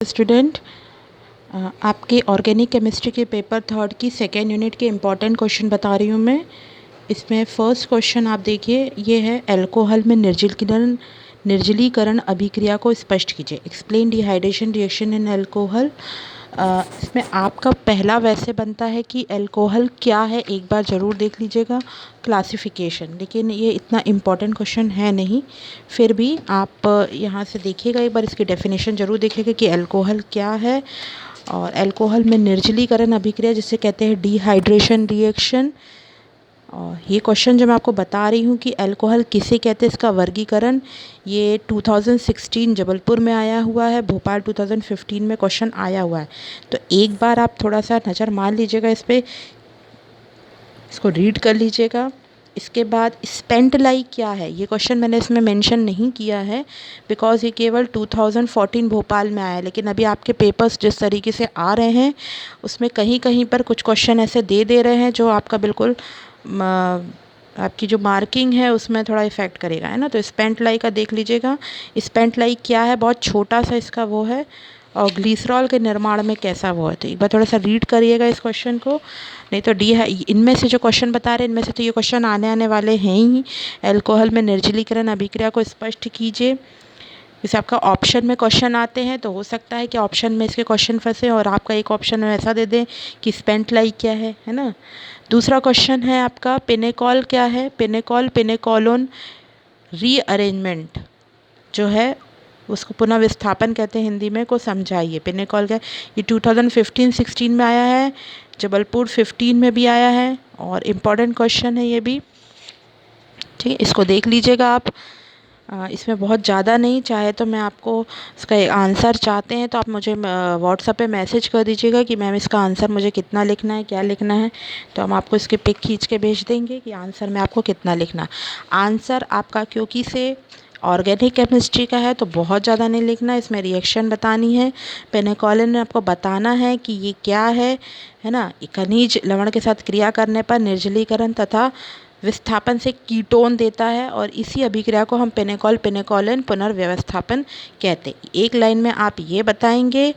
Student, आपके organic chemistry के paper third की सेकेंड यूनिट के इम्पॉर्टेंट क्वेश्चन बता रही हूँ मैं। इसमें फर्स्ट क्वेश्चन आप देखिए, ये है अल्कोहल में निर्जलीकरण अभिक्रिया को स्पष्ट कीजिए। Explain dehydration reaction in alcohol. इसमें आपका पहला वैसे बनता है कि अल्कोहल क्या है, एक बार ज़रूर देख लीजिएगा क्लासिफिकेशन, लेकिन ये इतना इम्पॉर्टेंट क्वेश्चन है नहीं। फिर भी आप यहाँ से देखिएगा, एक बार इसकी डेफिनेशन ज़रूर देखिएगा कि अल्कोहल क्या है। और अल्कोहल में निर्जलीकरण अभिक्रिया जिसे कहते हैं डिहाइड्रेशन रिएक्शन। और ये क्वेश्चन जो मैं आपको बता रही हूँ कि अल्कोहल किसे कहते हैं, इसका वर्गीकरण ये 2016 जबलपुर में आया हुआ है, भोपाल 2015 में क्वेश्चन आया हुआ है। तो एक बार आप थोड़ा सा नज़र मार लीजिएगा इस पर, इसको रीड कर लीजिएगा। इसके बाद स्पेंट लाइक क्या है, ये क्वेश्चन मैंने इसमें मेंशन नहीं किया है बिकॉज ये केवल 2014 भोपाल में आया है। लेकिन अभी आपके पेपर्स जिस तरीके से आ रहे हैं उसमें कहीं कहीं पर कुछ क्वेश्चन ऐसे दे रहे हैं जो आपका बिल्कुल आपकी जो मार्किंग है उसमें थोड़ा इफ़ेक्ट करेगा, है ना। तो स्पेंट लाइक का देख लीजिएगा। स्पेंट लाइक क्या है, बहुत छोटा सा इसका वो है, और ग्लिसरॉल के निर्माण में कैसा वो है। तो एक बार थोड़ा सा रीड करिएगा इस क्वेश्चन को, नहीं तो इनमें से जो क्वेश्चन बता रहे हैं इनमें से तो ये क्वेश्चन आने वाले हैं ही। अल्कोहल में निर्जलीकरण अभिक्रिया को स्पष्ट कीजिए। जैसे आपका ऑप्शन में क्वेश्चन आते हैं तो हो सकता है कि ऑप्शन में इसके क्वेश्चन फंसे और आपका एक ऑप्शन में ऐसा दे दें कि स्पेंट लाइक क्या है ना। दूसरा क्वेश्चन है आपका पिनेकॉल क्या है। पिनेकोलोन रीअरेंजमेंट जो है उसको पुनः विस्थापन कहते हैं हिंदी में, को समझाइए। पिनेकॉल क्या है, ये 2015-16 में आया है, जबलपुर 15 में भी आया है और इम्पॉर्टेंट क्वेश्चन है ये भी, ठीक है। इसको देख लीजिएगा आप। इसमें बहुत ज़्यादा नहीं, चाहे तो मैं आपको इसका आंसर चाहते हैं तो आप मुझे व्हाट्सएप पे मैसेज कर दीजिएगा कि मैम इसका आंसर मुझे कितना लिखना है, क्या लिखना है। तो हम आपको इसके पिक खींच के भेज देंगे कि आंसर में आपको कितना लिखना। आंसर आपका क्योंकि से ऑर्गेनिक केमिस्ट्री का है तो बहुत ज़्यादा नहीं लिखना, इसमें रिएक्शन बतानी है। पेनिकोलिन में आपको बताना है कि ये क्या है ना। खनिज लवण के साथ क्रिया करने पर निर्जलीकरण तथा विस्थापन से कीटोन देता है और इसी अभिक्रिया को हम पेनिकोलिन पुनर्व्यवस्थापन कहते हैं। एक लाइन में आप ये बताएंगे,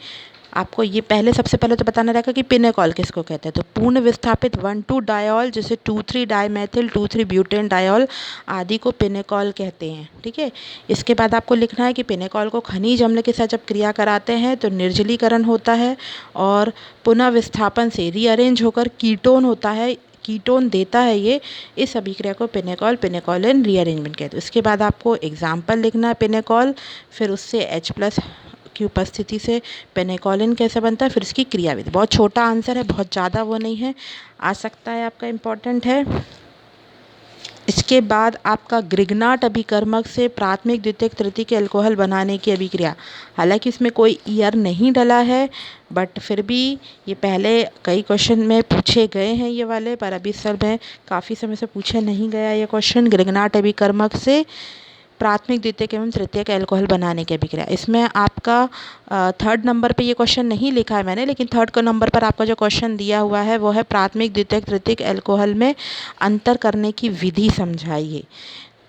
आपको ये सबसे पहले तो बताना रहेगा कि पिनेकॉल किसको कहते हैं। तो पूर्ण विस्थापित 1,2 डायोल जैसे 2,3 डाईमेथिल 2,3 ब्यूटेन डायोल आदि को पिनेकॉल कहते हैं, ठीक है। इसके बाद आपको लिखना है कि पिनेकॉल को खनिज अम्ल के साथ जब क्रिया कराते हैं तो निर्जलीकरण होता है और पुनः विस्थापन से रीअरेंज होकर कीटोन होता है, कीटोन देता है ये। इस अभिक्रिया को पिनेकोलिन रीअरेंजमेंट कहते हैं। इसके बाद आपको एग्जाम्पल लिखना है पिनेकॉल, फिर उससे H+ की उपस्थिति से पेनिकोलिन कैसे बनता है, फिर इसकी क्रियाविधि। बहुत छोटा आंसर है, बहुत ज़्यादा वो नहीं है, आ सकता है आपका इम्पोर्टेंट है। इसके बाद आपका ग्रिग्नाट अभिकर्मक से प्राथमिक द्वितीयक तृतीयक अल्कोहल बनाने की अभिक्रिया। हालांकि इसमें कोई ईयर नहीं डला है बट फिर भी ये पहले कई क्वेश्चन में पूछे गए हैं ये वाले, पर अभी सर में काफ़ी समय से पूछे नहीं गया ये क्वेश्चन। ग्रिग्नाट अभिकर्मक से प्राथमिक द्वितीयक एवं तृतीयक अल्कोहल बनाने की अभिक्रिया। इसमें आपका थर्ड नंबर पे ये क्वेश्चन नहीं लिखा है मैंने, लेकिन थर्ड को नंबर पर आपका जो क्वेश्चन दिया हुआ है वो है प्राथमिक द्वितीयक तृतीयक अल्कोहल में अंतर करने की विधि समझाइए।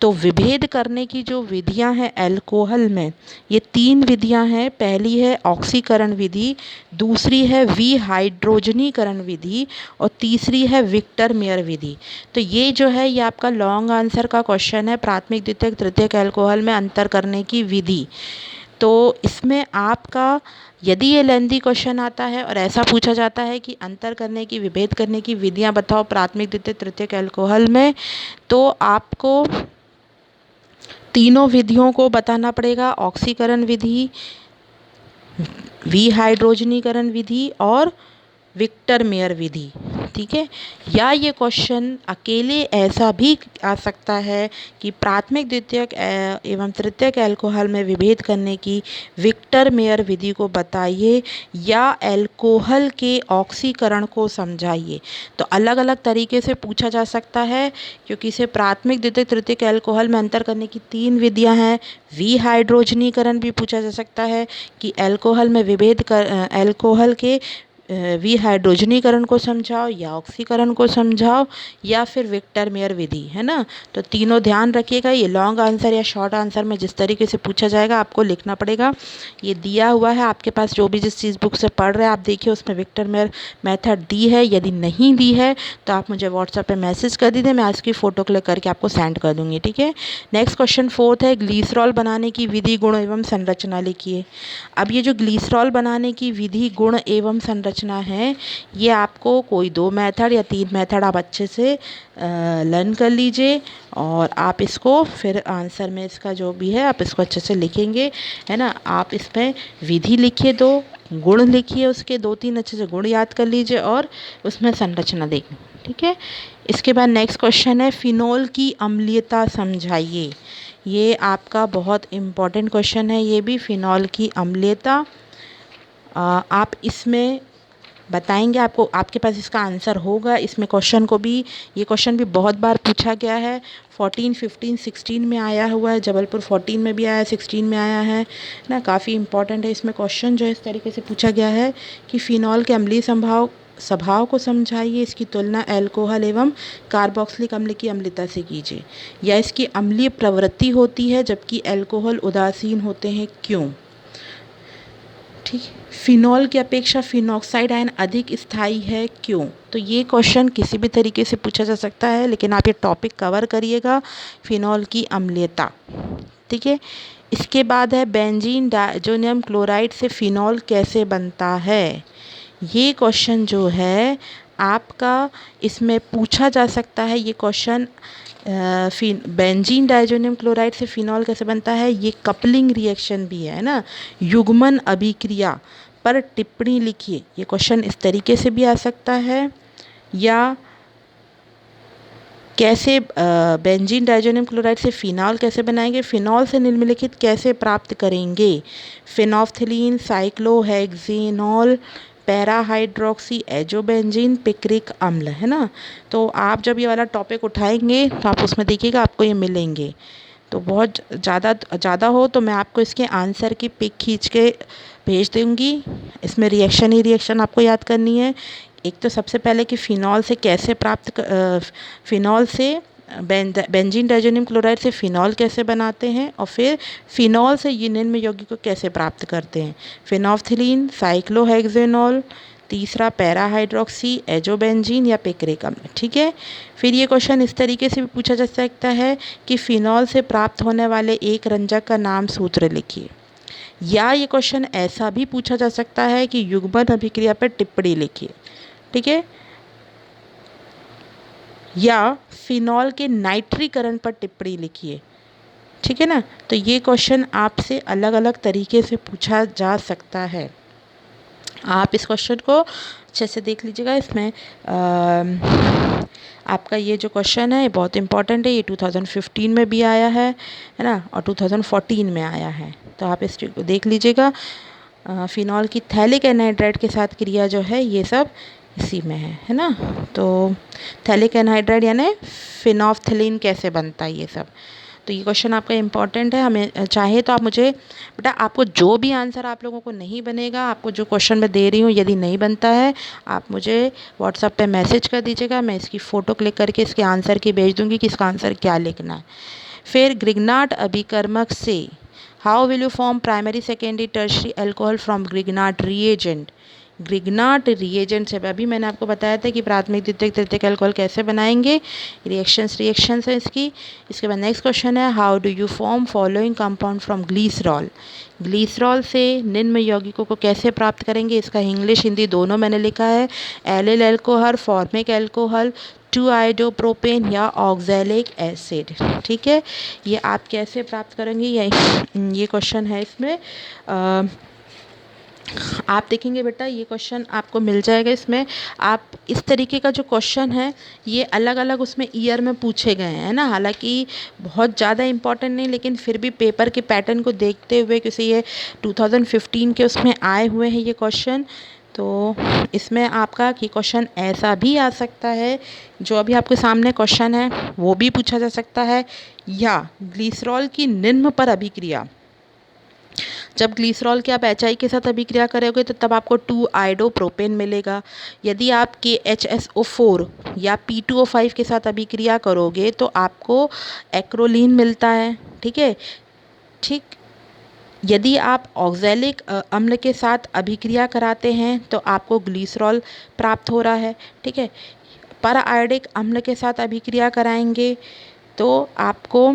तो विभेद करने की जो विधियां हैं अल्कोहल में, ये 3 विधियां हैं। पहली है ऑक्सीकरण विधि, दूसरी है विहाइड्रोजनीकरण विधि और तीसरी है विक्टर मेयर विधि। तो ये जो है ये आपका लॉन्ग आंसर का क्वेश्चन है, प्राथमिक द्वितीयक तृतीयक अल्कोहल में अंतर करने की विधि। तो इसमें आपका यदि ये लेंथी क्वेश्चन आता है और ऐसा पूछा जाता है कि अंतर करने की विभेद करने की विधियां बताओ प्राथमिक द्वितीयक तृतीयक अल्कोहल में, तो आपको तीनों विधियों को बताना पड़ेगा, ऑक्सीकरण विधि, विहाइड्रोजनीकरण विधि और विक्टर मेयर विधि, ठीक है। या ये क्वेश्चन अकेले ऐसा भी आ सकता है कि प्राथमिक द्वितीयक एवं तृतीयक अल्कोहल में विभेद करने की विक्टर मेयर विधि को बताइए या अल्कोहल के ऑक्सीकरण को समझाइए। तो अलग अलग तरीके से पूछा जा सकता है क्योंकि इसे प्राथमिक द्वितीयक तृतीयक अल्कोहल में अंतर करने की 3 विधियां हैं। विहाइड्रोजनीकरण भी पूछा जा सकता है कि अल्कोहल में विभेद कर अल्कोहल के विहाइड्रोजनीकरण को समझाओ या ऑक्सीकरण को समझाओ या फिर विक्टर मेयर विधि, है ना। तो तीनों ध्यान रखिएगा, ये लॉन्ग आंसर या शॉर्ट आंसर में जिस तरीके से पूछा जाएगा आपको लिखना पड़ेगा। ये दिया हुआ है आपके पास, जो भी जिस चीज़ बुक से पढ़ रहे हैं आप देखिए उसमें विक्टर मेयर मेथड दी है। यदि नहीं दी है तो आप मुझे व्हाट्सएप पे मैसेज कर दीजिए, मैं आज की फ़ोटो क्लिक करके आपको सेंड कर दूँगी, ठीक है। नेक्स्ट क्वेश्चन 4th है, ग्लीसरॉल बनाने की विधि, गुण एवं संरचना लिखिए। अब ये जो ग्लीसरॉल बनाने की विधि, गुण एवं संरचना है, ये आपको कोई 2 मेथड या 3 मेथड आप अच्छे से लर्न कर लीजिए और आप इसको फिर आंसर में इसका जो भी है आप इसको अच्छे से लिखेंगे, है ना। आप इसमें विधि लिखिए, 2 गुण लिखिए, उसके 2-3 अच्छे से गुण याद कर लीजिए और उसमें संरचना देखिए, ठीक है। इसके बाद नेक्स्ट क्वेश्चन है, फिनोल की अम्लीयता समझाइए। ये आपका बहुत इम्पॉर्टेंट क्वेश्चन है, ये भी फिनोल की अम्लीयता। आप इसमें बताएंगे, आपको आपके पास इसका आंसर होगा। इसमें क्वेश्चन को भी, ये क्वेश्चन भी बहुत बार पूछा गया है, 14, 15, 16 में आया हुआ है, जबलपुर 14 में भी आया है, 16 में आया है ना। काफ़ी इंपॉर्टेंट है। इसमें क्वेश्चन जो है इस तरीके से पूछा गया है कि फिनॉल के अम्लीय स्वभाव को समझाइए, इसकी तुलना अल्कोहल एवं कार्बोक्सिलिक अम्ल की अम्लता से कीजिए, या इसकी अम्लीय प्रवृत्ति होती है जबकि अल्कोहल उदासीन होते हैं, क्यों। ठीक, फिनॉल की अपेक्षा फिनॉक्साइड आयन अधिक स्थायी है, क्यों। तो ये क्वेश्चन किसी भी तरीके से पूछा जा सकता है, लेकिन आप ये टॉपिक कवर करिएगा, फिनॉल की अम्लीयता, ठीक है। इसके बाद है, बेंजीन डायज़ोनियम क्लोराइड से फिनॉल कैसे बनता है। ये क्वेश्चन जो है आपका इसमें पूछा जा सकता है। ये क्वेश्चन बेंजीन डायज़ोनियम क्लोराइड से फिनॉल कैसे बनता है, ये कपलिंग रिएक्शन भी है ना, युग्मन अभिक्रिया पर टिप्पणी लिखिए। ये क्वेश्चन इस तरीके से भी आ सकता है, या कैसे बेंजीन डायज़ोनियम क्लोराइड से फिनॉल कैसे बनाएंगे, फिनॉल से निम्नलिखित कैसे प्राप्त करेंगे, phenolphthalein, cyclohexanol, para hydroxy azobenzene, picric अम्ल, है ना। तो आप जब ये वाला टॉपिक उठाएंगे तो आप उसमें देखिएगा आपको ये मिलेंगे। तो बहुत ज़्यादा हो तो मैं आपको इसके आंसर की पिक खींच के भेज दूँगी। इसमें रिएक्शन ही रिएक्शन आपको याद करनी है। एक तो सबसे पहले कि फ़िनॉल से कैसे फ़िनॉल से बेंजीन डायज़ोनियम क्लोराइड से फ़िनॉल कैसे बनाते हैं, और फिर फ़िनॉल से ये निम्न यौगिक को कैसे प्राप्त करते हैं, फिनोफ्थिलीन, साइक्लोहेक्सेनॉल, तीसरा पैरा हाइड्रोक्सी एजोबेंजीन या पिक्रिक अम्ल, ठीक है। फिर ये क्वेश्चन इस तरीके से भी पूछा जा सकता है कि फ़िनॉल से प्राप्त होने वाले एक रंजक का नाम सूत्र लिखिए, या ये क्वेश्चन ऐसा भी पूछा जा सकता है कि युग्मन अभिक्रिया पर टिप्पणी लिखिए, ठीक है, या फिनॉल के नाइट्रीकरण पर टिप्पणी लिखिए, ठीक है ना। तो ये क्वेश्चन आपसे अलग अलग तरीके से पूछा जा सकता है। आप इस क्वेश्चन को अच्छे से देख लीजिएगा। इसमें आपका ये जो क्वेश्चन है ये बहुत इंपॉर्टेंट है, ये 2015 में भी आया है ना, और 2014 में आया है, तो आप इस चीज़ को देख लीजिएगा। फिनॉल की थैलिक एनहाइड्राइड के साथ क्रिया जो है ये सब इसी में है ना। तो थैलिक एनहाइड्राइड यानी फिनोफ्थिलीन कैसे बनता है, ये सब। तो ये क्वेश्चन आपका इम्पॉर्टेंट है। हमें चाहे तो आप मुझे बेटा, आपको जो भी आंसर आप लोगों को नहीं बनेगा, आपको जो क्वेश्चन मैं दे रही हूँ यदि नहीं बनता है, आप मुझे व्हाट्सएप पे मैसेज कर दीजिएगा, मैं इसकी फ़ोटो क्लिक करके इसके आंसर की भेज दूँगी कि इसका आंसर क्या लिखना है। फिर ग्रिग्नार्ड अभिकर्मक से how will you form primary secondary tertiary alcohol from Grignard reagent. Grignard reagent से अभी मैंने आपको बताया था कि प्राथमिक द्वितीयक तृतीयक अल्कोहल कैसे बनाएंगे, रिएक्शंस है इसकी। इसके बाद नेक्स्ट क्वेश्चन है, how do you form following compound from glycerol. Glycerol से निम्न यौगिकों को कैसे प्राप्त करेंगे, इसका इंग्लिश हिंदी दोनों मैंने लिखा है, एलिल अल्कोहल, फॉर्मिक अल्कोहल, 2-आइडोप्रोपेन या ऑक्सैलिक एसिड, ठीक है। ये आप कैसे प्राप्त करेंगे, ये क्वेश्चन है इसमें। आप देखेंगे बेटा ये क्वेश्चन आपको मिल जाएगा। इसमें आप इस तरीके का जो क्वेश्चन है ये अलग अलग उसमें ईयर में पूछे गए हैं ना, हालांकि बहुत ज़्यादा इम्पॉर्टेंट नहीं, लेकिन फिर भी पेपर के पैटर्न को देखते हुए, क्योंकि ये 2015 के उसमें आए हुए हैं ये क्वेश्चन, तो इसमें आपका ये क्वेश्चन ऐसा भी आ सकता है, जो अभी आपके सामने क्वेश्चन है वो भी पूछा जा सकता है, या ग्लिसरॉल की निम्न पर अभिक्रिया जब ग्लिसरॉल के आप HI के साथ अभिक्रिया करोगे तो तब आपको 2-आयोडोप्रोपेन मिलेगा। यदि आप KHSO4 या P2O5 के साथ अभिक्रिया करोगे तो आपको एक्रोलीन मिलता है। ठीक है, ठीक। यदि आप ऑक्सैलिक अम्ल के साथ अभिक्रिया कराते हैं तो आपको ग्लिसरॉल प्राप्त हो रहा है। ठीक है, पर आयोडिक अम्ल के साथ अभिक्रिया कराएंगे तो आपको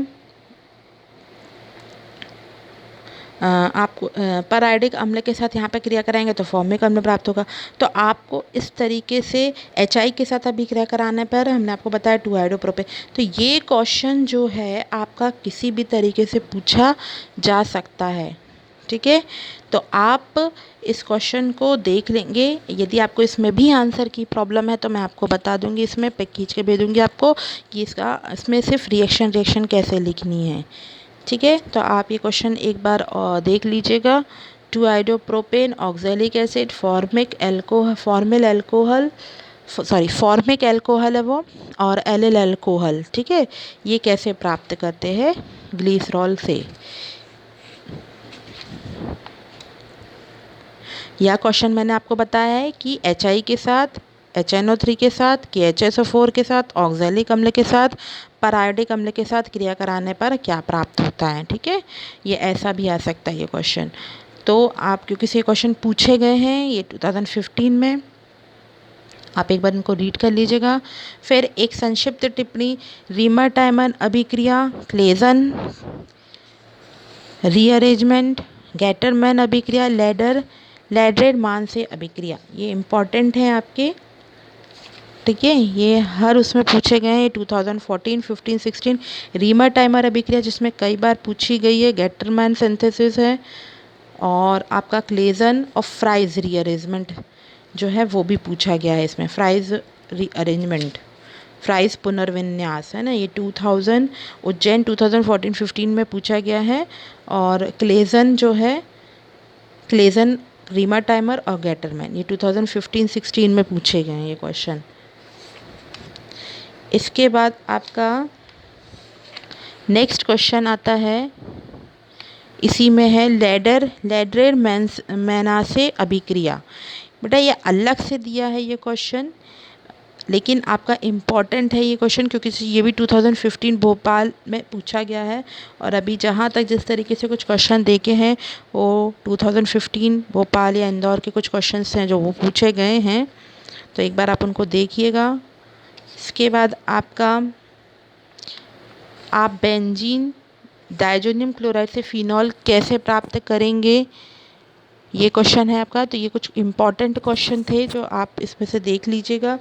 पर आयोडिक अम्ल के साथ यहाँ पे क्रिया कराएंगे तो फॉर्मिक अम्ल प्राप्त होगा। तो आपको इस तरीके से HI के साथ अभिक्रिया कराने पर हमने आपको बताया 2-आयोडोप्रोपेन। तो ये क्वेश्चन जो है आपका किसी भी तरीके से पूछा जा सकता है। ठीक है, तो आप इस क्वेश्चन को देख लेंगे। यदि आपको इसमें भी आंसर की प्रॉब्लम है तो मैं आपको बता दूंगी, इसमें पिक खींच के भेजूंगी आपको कि इसमें सिर्फ रिएक्शन कैसे लिखनी है। ठीक है, तो आप ये क्वेश्चन एक बार देख लीजिएगा। 2-आयोडोप्रोपेन, ऑक्सैलिक एसिड, फॉर्मिक एल्कोहल है वो, और एलिल एल्कोहल। ठीक है, ये कैसे प्राप्त करते हैं ग्लिसरॉल से। यह क्वेश्चन मैंने आपको बताया है कि HI के साथ, HNO3 के साथ, KHSO4 के साथ, ऑक्सैलिक अम्ल के साथ, परायोडिक अम्ल के साथ क्रिया कराने पर क्या प्राप्त होता है। ठीक है, ये ऐसा भी आ सकता है ये क्वेश्चन। तो आप क्योंकि से क्वेश्चन पूछे गए हैं ये 2015 में, आप एक बार इनको रीड कर लीजिएगा। फिर एक संक्षिप्त टिप्पणी, रीमर टाइमर अभिक्रिया, क्लेजन रीअरेंजमेंट, गैटरमैन अभिक्रिया, लैड्रेड मान से अभिक्रिया, ये इम्पॉर्टेंट है आपके। ठीक है, ये हर उसमें पूछे गए हैं 2014, 15, 16। रीमर टाइमर अभिक्रिया जिसमें कई बार पूछी गई है, गैटरमैन सिंथेसिस है, और आपका क्लेजन और फ्राइज रीअरेंजमेंट जो है वो भी पूछा गया है इसमें। फ्राइज पुनर्विन्यास है ना, ये 2000 उज्जैन 2014-15 में पूछा गया है। और क्लेजन जो है, क्लेजन, रीमर टाइमर और गैटरमैन, ये 2015-16 में पूछे गए हैं ये क्वेश्चन। इसके बाद आपका नेक्स्ट क्वेश्चन आता है, इसी में है लैड्रेड मैनासे अभिक्रिया। बेटा ये अलग से दिया है ये क्वेश्चन, लेकिन आपका इम्पॉर्टेंट है ये क्वेश्चन क्योंकि ये भी 2015 भोपाल में पूछा गया है। और अभी जहाँ तक जिस तरीके से कुछ क्वेश्चन देखे हैं वो 2015 भोपाल या इंदौर के कुछ क्वेश्चंस हैं जो वो पूछे गए हैं, तो एक बार आप उनको देखिएगा। इसके बाद आप बेंजीन डाइजोनियम क्लोराइड से फिनॉल कैसे प्राप्त करेंगे, ये क्वेश्चन है आपका। तो ये कुछ इम्पॉर्टेंट क्वेश्चन थे जो आप इसमें से देख लीजिएगा।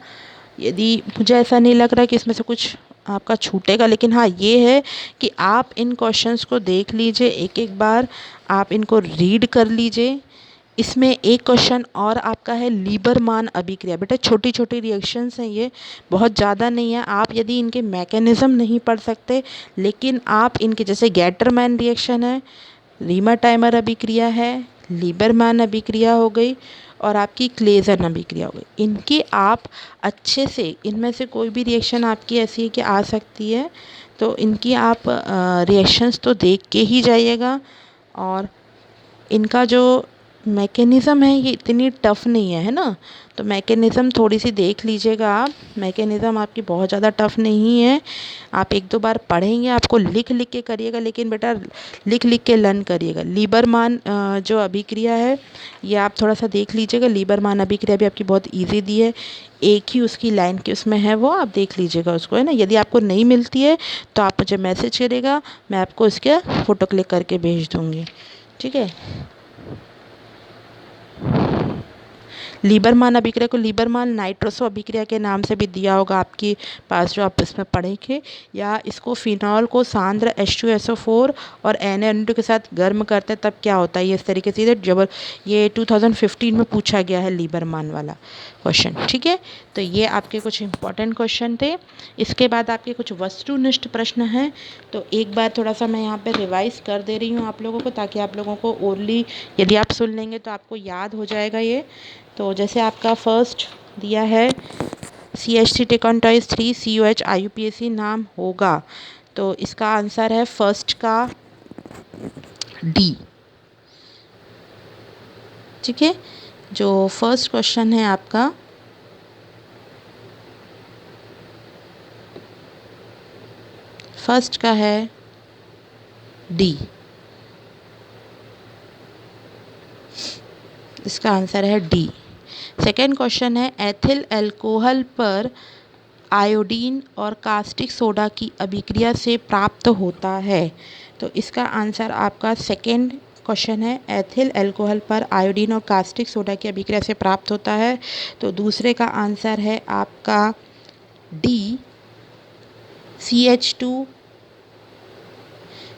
यदि मुझे ऐसा नहीं लग रहा कि इसमें से कुछ आपका छूटेगा, लेकिन हाँ ये है कि आप इन क्वेश्चंस को देख लीजिए, एक एक बार आप इनको रीड कर लीजिए। इसमें एक क्वेश्चन और आपका है लीबरमान अभिक्रिया। बेटा छोटी छोटी रिएक्शंस हैं, ये बहुत ज़्यादा नहीं है। आप यदि इनके मैकेनिज़्म नहीं पढ़ सकते, लेकिन आप इनके जैसे गैटरमैन रिएक्शन है, रीमर टाइमर अभिक्रिया है, लीबरमान अभिक्रिया हो गई, और आपकी क्लेजन अभिक्रिया हो गई, इनकी आप अच्छे से, इनमें से कोई भी रिएक्शन आपकी ऐसी है कि आ सकती है, तो इनकी आप रिएक्शंस तो देख के ही जाइएगा। और इनका जो मैकेनिज़्म है ये इतनी टफ़ नहीं है ना, तो मैकेनिज़्म थोड़ी सी देख लीजिएगा आप। मैकेनिज़्म आपकी बहुत ज़्यादा टफ़ नहीं है, आप एक दो बार पढ़ेंगे, आपको लिख लिख के करिएगा, लेकिन बेटा लिख लिख के लर्न करिएगा। लीबरमान जो अभिक्रिया है ये आप थोड़ा सा देख लीजिएगा। लीबरमान अभिक्रिया भी आपकी बहुत ईजी दी है, एक ही उसकी लाइन के उसमें है, वो आप देख लीजिएगा उसको, है ना। यदि आपको नहीं मिलती है तो आप मुझे मैसेज करिएगा, मैं आपको इसका फ़ोटो क्लिक करके भेज दूँगी। ठीक है, लीबरमान अभिक्रिया को लीबरमान नाइट्रोसो अभिक्रिया के नाम से भी दिया होगा आपके पास, जो आप इसमें पढ़ेंगे। या इसको फिनॉल को सांद्र H2SO4 और NaNO2 के साथ गर्म करते हैं तब क्या होता है, ये इस तरीके से ये 2015 में पूछा गया है लीबरमान वाला क्वेश्चन। ठीक है, तो ये आपके कुछ इंपॉर्टेंट क्वेश्चन थे। इसके बाद आपके कुछ वस्तुनिष्ठ प्रश्न हैं, तो एक बार थोड़ा सा मैं यहाँ पे रिवाइज़ कर दे रही हूँ आप लोगों को, ताकि आप लोगों को ओरली यदि आप सुन लेंगे तो आपको याद हो जाएगा ये। तो जैसे आपका फर्स्ट दिया है CH3 टेकॉन्टॉइज 3 COH IUPAC नाम होगा, तो इसका आंसर है फर्स्ट का D। ठीक है, जो फर्स्ट क्वेश्चन है आपका, फर्स्ट का है डी, इसका आंसर है डी। सेकेंड क्वेश्चन है एथिल अल्कोहल पर आयोडीन और कास्टिक सोडा की अभिक्रिया से प्राप्त होता है। तो इसका आंसर आपका सेकेंड क्वेश्चन है, एथिल अल्कोहल पर आयोडीन और कास्टिक सोडा की अभिक्रिया से प्राप्त होता है। तो दूसरे का आंसर है आपका D,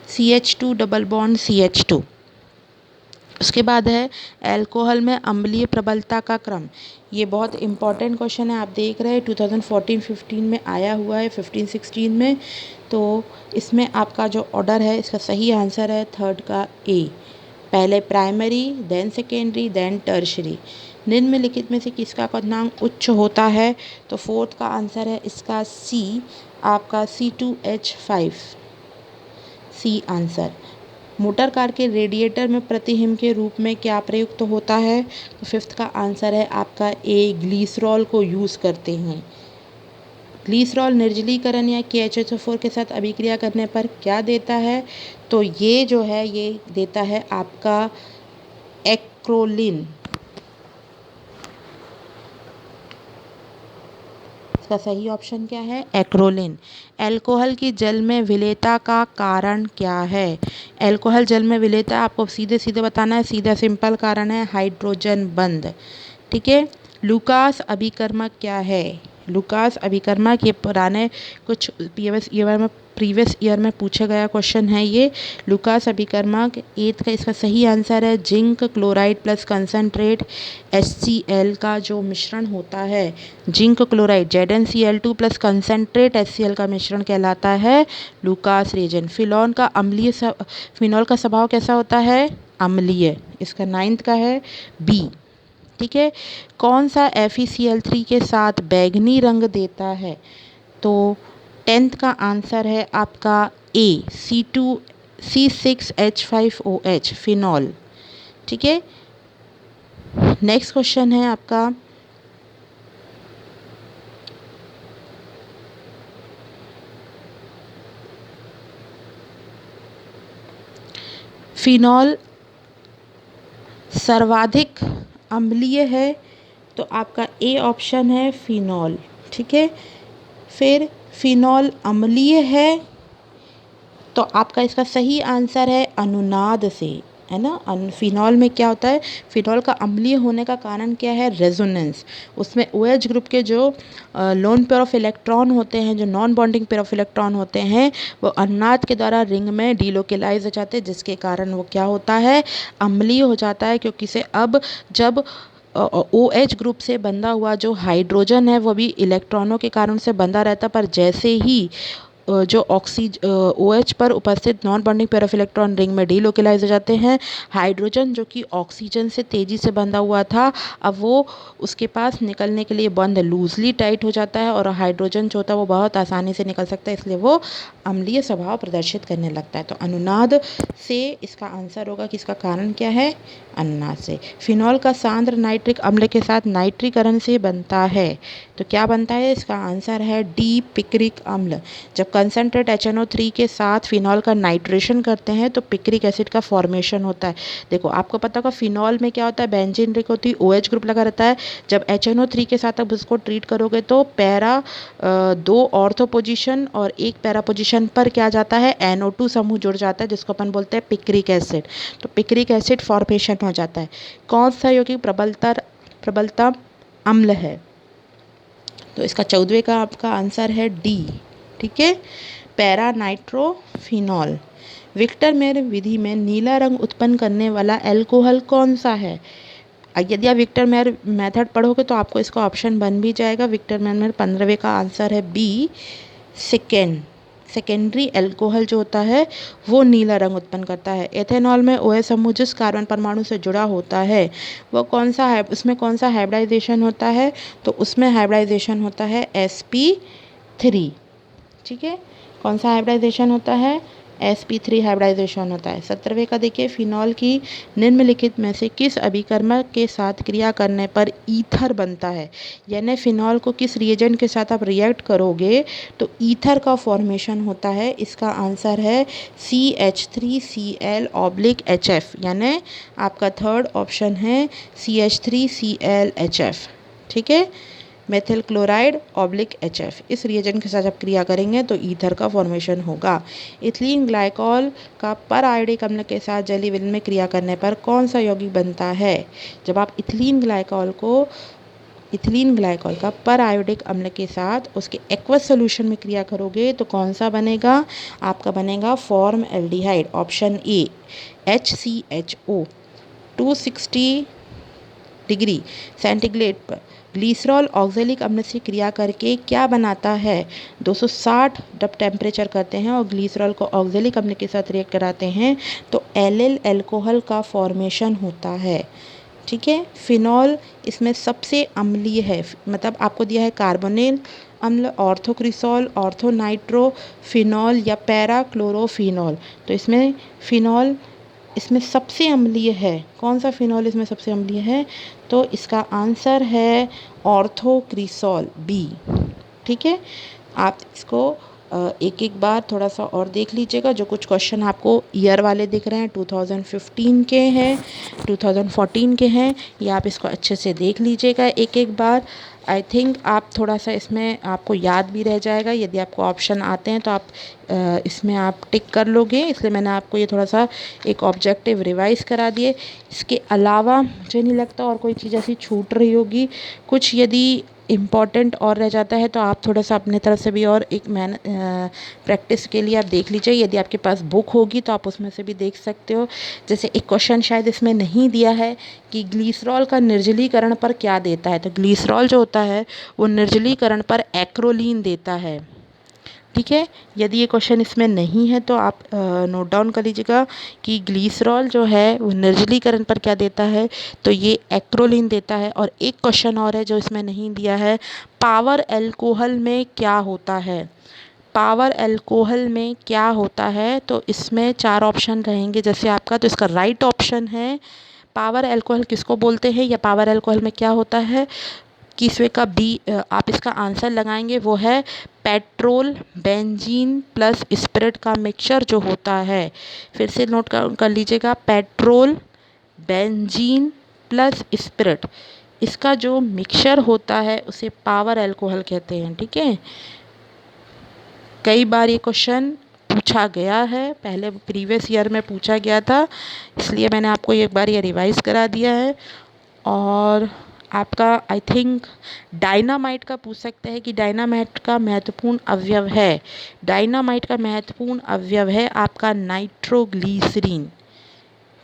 CH2 double bond CH2। उसके बाद है अल्कोहल में अम्लीय प्रबलता का क्रम। ये बहुत इंपॉर्टेंट क्वेश्चन है, आप देख रहे हैं 2014-15 में आया हुआ है, 15-16 में। तो इसमें आपका जो ऑर्डर है, इसका सही आंसर है थर्ड का ए, पहले primary, then secondary, then tertiary. निम्नलिखित में से किसका क्वथनांक उच्च होता है? तो फोर्थ का आंसर है इसका सी, आपका C2H5, C answer. Motor car के रेडिएटर में प्रतिहिम के रूप में क्या प्रयुक्त होता है? तो फिफ्थ का आंसर है आपका ए, ग्लीसरॉल को यूज़ करते हैं। ग्लीसरॉल निर्जलीकरण या KHSO4 के साथ अभिक्रिया करने पर क्या देता है? तो ये जो है ये देता है आपका एक्रोलिन। इसका सही ऑप्शन क्या है? एक्रोलिन। अल्कोहल की जल में विलेयता का कारण क्या है? अल्कोहल जल में विलेयता आपको सीधे सीधे बताना है, सीधा सिंपल कारण है हाइड्रोजन बंध। ठीक है। लुकास अभिकर्मक क्या है? लुकास अभिकर्मक ये पुराने कुछ प्रीवियस ईयर में पूछा गया क्वेश्चन है ये। लुकास अभिकर्मक एथ का इसका सही आंसर है zinc chloride plus concentrate HCl का जो मिश्रण होता है, zinc chloride ZnCl2 plus concentrate HCl का मिश्रण कहलाता है लुकास रिएजेंट। फिनॉल का स्वभाव कैसा होता है? अम्लीय। इसका 9th का है बी। ठीक है। कौन सा FeCl3 के साथ बैंगनी रंग देता है? तो 10th का आंसर है आपका ए, C6H5OH, फिनॉल। ठीक है। नेक्स्ट क्वेश्चन है आपका फिनॉल सर्वाधिक अम्लीय है, तो आपका ए ऑप्शन है फिनॉल। ठीक है। फिर फिनॉल अम्लीय है, तो आपका इसका सही आंसर है अनुनाद से, है ना। फिनॉल में क्या होता है? फिनॉल का अम्लीय होने का कारण क्या है? रेजोनेंस। उसमें OH ग्रुप के जो लोन पेयर ऑफ इलेक्ट्रॉन होते हैं, जो non bonding pair of electron होते हैं, वो अनुनाद के द्वारा रिंग में डिलोकेलाइज हो जाते हैं, जिसके कारण वो क्या होता है? अम्लीय हो जाता है। क्योंकि से अब जब OH ग्रुप से बंधा हुआ जो हाइड्रोजन है वो भी इलेक्ट्रॉनों के कारण से बंधा रहता, पर जैसे ही जो OH पर उपस्थित non bonding pair of electron ring में डिलोकेलाइज हो जाते हैं, हाइड्रोजन जो कि ऑक्सीजन से तेज़ी से बंधा हुआ था, अब वो उसके पास निकलने के लिए बंध लूजली टाइट हो जाता है, और हाइड्रोजन जो होता है वो बहुत आसानी से निकल सकता है, इसलिए वो अम्लीय स्वभाव प्रदर्शित करने लगता है। तो अनुनाद से इसका आंसर होगा कि इसका कारण क्या है? अनुनाद से। फिनॉल का सांद्र नाइट्रिक अम्ल के साथ नाइट्रीकरण से बनता है, तो क्या बनता है? इसका आंसर है डी, पिक्रिक अम्ल। जब कंसनट्रेट HNO3 के साथ फिनॉल का नाइट्रेशन करते हैं तो पिक्रिक एसिड का फॉर्मेशन होता है। देखो आपको पता होगा फिनॉल में क्या होता है? बेंजीन रिंग होती है, OH ग्रुप लगा रहता है। जब HNO3 के साथ आप उसको ट्रीट करोगे तो दो ऑर्थो पोजीशन और एक पैरा पोजीशन पर क्या जाता है? NO2 समूह जुड़ जाता है, जिसको अपन बोलते हैं पिक्रिक एसिड। तो पिक्रिक एसिड फॉर्मेशन हो जाता है। कौन सा यौगिक प्रबलता अम्ल है? तो इसका 14वें का आपका आंसर है डी। ठीक है। Para nitrophenol. विक्टर मेयर विधि में नीला रंग उत्पन्न करने वाला अल्कोहल कौन सा है? यदि आप विक्टर मेयर मेथड पढ़ोगे तो आपको इसका ऑप्शन बन भी जाएगा। विक्टर मेयर में 15वें का आंसर है बी, सेकेंडरी अल्कोहल जो होता है वो नीला रंग उत्पन्न करता है। एथेनॉल में OH समूह जिस कार्बन परमाणु से जुड़ा होता है वो कौन सा है? उसमें कौन सा हाइब्रिडाइजेशन होता है? तो उसमें हाइब्रिडाइजेशन होता है sp3। ठीक है। कौन सा हाइब्रिडाइजेशन होता है? sp3 हाइब्रिडाइजेशन होता है। 17वें का देखिए, फिनॉल की निम्नलिखित में से किस अभिकर्मक के साथ क्रिया करने पर ईथर बनता है। यानी फिनॉल को किस रिएजेंट के साथ आप रिएक्ट करोगे तो ईथर का फॉर्मेशन होता है। इसका आंसर है CH3Cl/HF, यानी आपका थर्ड ऑप्शन है CH3Cl/HF। ठीक है, मेथिल क्लोराइड ऑब्लिक HF, इस रिएजेंट के साथ आप क्रिया करेंगे तो ईथर का फॉर्मेशन होगा। इथिलीन ग्लाइकॉल का पर आयोडिक अम्ल के साथ जलीय विलयन में क्रिया करने पर कौन सा यौगिक बनता है। जब आप इथिलीन ग्लाइकॉल का पर आयोडिक अम्ल के साथ उसके एक्वस सोल्यूशन में क्रिया करोगे तो कौन सा बनेगा, आपका बनेगा form aldehyde, option A HCHO। 260 degree centigrade पर ग्लिसरॉल ऑक्जेलिक अम्ल से क्रिया करके क्या बनाता है। 260 जब टेम्परेचर करते हैं और ग्लिसरॉल को ऑक्जेलिक अम्ल के साथ रिएक्ट कराते हैं तो एलिल अल्कोहल का फॉर्मेशन होता है। ठीक है, फिनॉल इसमें सबसे अम्लीय है, मतलब आपको दिया है कार्बोनिल अम्ल, ऑर्थोक्रिसॉल, ऑर्थोनाइट्रो फिनॉल या पैराक्लोरोफिनॉल। तो इसमें फिनॉल इसमें सबसे अम्लीय है। कौन सा फिनॉल इसमें सबसे अम्लीय है, तो इसका आंसर है ऑर्थोक्रिसॉल, बी। ठीक है, आप इसको एक एक बार थोड़ा सा और देख लीजिएगा। जो कुछ क्वेश्चन आपको ईयर वाले दिख रहे हैं 2015 के हैं, 2014 के हैं, ये आप इसको अच्छे से देख लीजिएगा एक एक बार। आई थिंक आप थोड़ा सा इसमें आपको याद भी रह जाएगा। यदि आपको ऑप्शन आते हैं तो आप इसमें आप टिक कर लोगे, इसलिए मैंने आपको ये थोड़ा सा एक ऑब्जेक्टिव रिवाइज करा दिए। इसके अलावा मुझे नहीं लगता और कोई चीज़ ऐसी छूट रही होगी। कुछ यदि इम्पॉर्टेंट और रह जाता है तो आप थोड़ा सा अपने तरफ से भी और एक प्रैक्टिस के लिए आप देख लीजिए। यदि आपके पास बुक होगी तो आप उसमें से भी देख सकते हो। जैसे एक क्वेश्चन शायद इसमें नहीं दिया है कि ग्लिसरॉल का निर्जलीकरण पर क्या देता है, तो ग्लिसरॉल जो होता है वो निर्जलीकरण पर एक्रोलीन देता है। ठीक है, यदि ये क्वेश्चन इसमें नहीं है तो आप नोट डाउन कर लीजिएगा कि ग्लिसरॉल जो है वो निर्जलीकरण पर क्या देता है, तो ये एक्रोलीन देता है। और एक क्वेश्चन और है जो इसमें नहीं दिया है, पावर अल्कोहल में क्या होता है। पावर अल्कोहल में क्या होता है, तो इसमें 4 ऑप्शन रहेंगे जैसे आपका, तो इसका राइट ऑप्शन है पावर अल्कोहल किसको बोलते हैं या पावर अल्कोहल में क्या होता है, किसवे का बी आप इसका आंसर लगाएंगे वो है पेट्रोल बेंजीन प्लस स्पिरिट का मिक्सचर जो होता है। फिर से नोट कर लीजिएगा, पेट्रोल बेंजीन प्लस स्पिरिट, इसका जो मिक्सचर होता है उसे पावर अल्कोहल कहते हैं। ठीक है, कई बार ये क्वेश्चन पूछा गया है, पहले प्रीवियस ईयर में पूछा गया था, इसलिए मैंने आपको एक बार ये रिवाइज़ करा दिया है। और आपका आई थिंक डायनामाइट का पूछ सकते हैं कि डायनामाइट का महत्वपूर्ण अवयव है। डायनामाइट का महत्वपूर्ण अवयव है आपका नाइट्रोग्लिसरीन।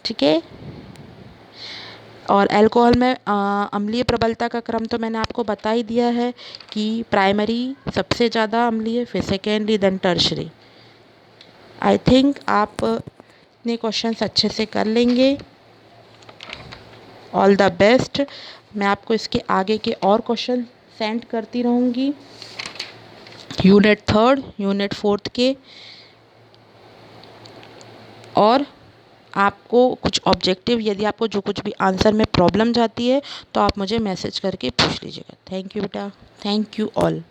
ठीक है, और अल्कोहल में अम्लीय प्रबलता का क्रम तो मैंने आपको बता ही दिया है कि प्राइमरी सबसे ज़्यादा अम्लीय, फिर secondary, then tertiary. I think आप इतने क्वेश्चंस अच्छे से कर लेंगे। All the best. मैं आपको इसके आगे के और क्वेश्चन सेंड करती रहूँगी, यूनिट 3, यूनिट 4 के। और आपको कुछ ऑब्जेक्टिव, यदि आपको जो कुछ भी आंसर में प्रॉब्लम जाती है तो आप मुझे मैसेज करके पूछ लीजिएगा। थैंक यू बेटा, थैंक यू ऑल।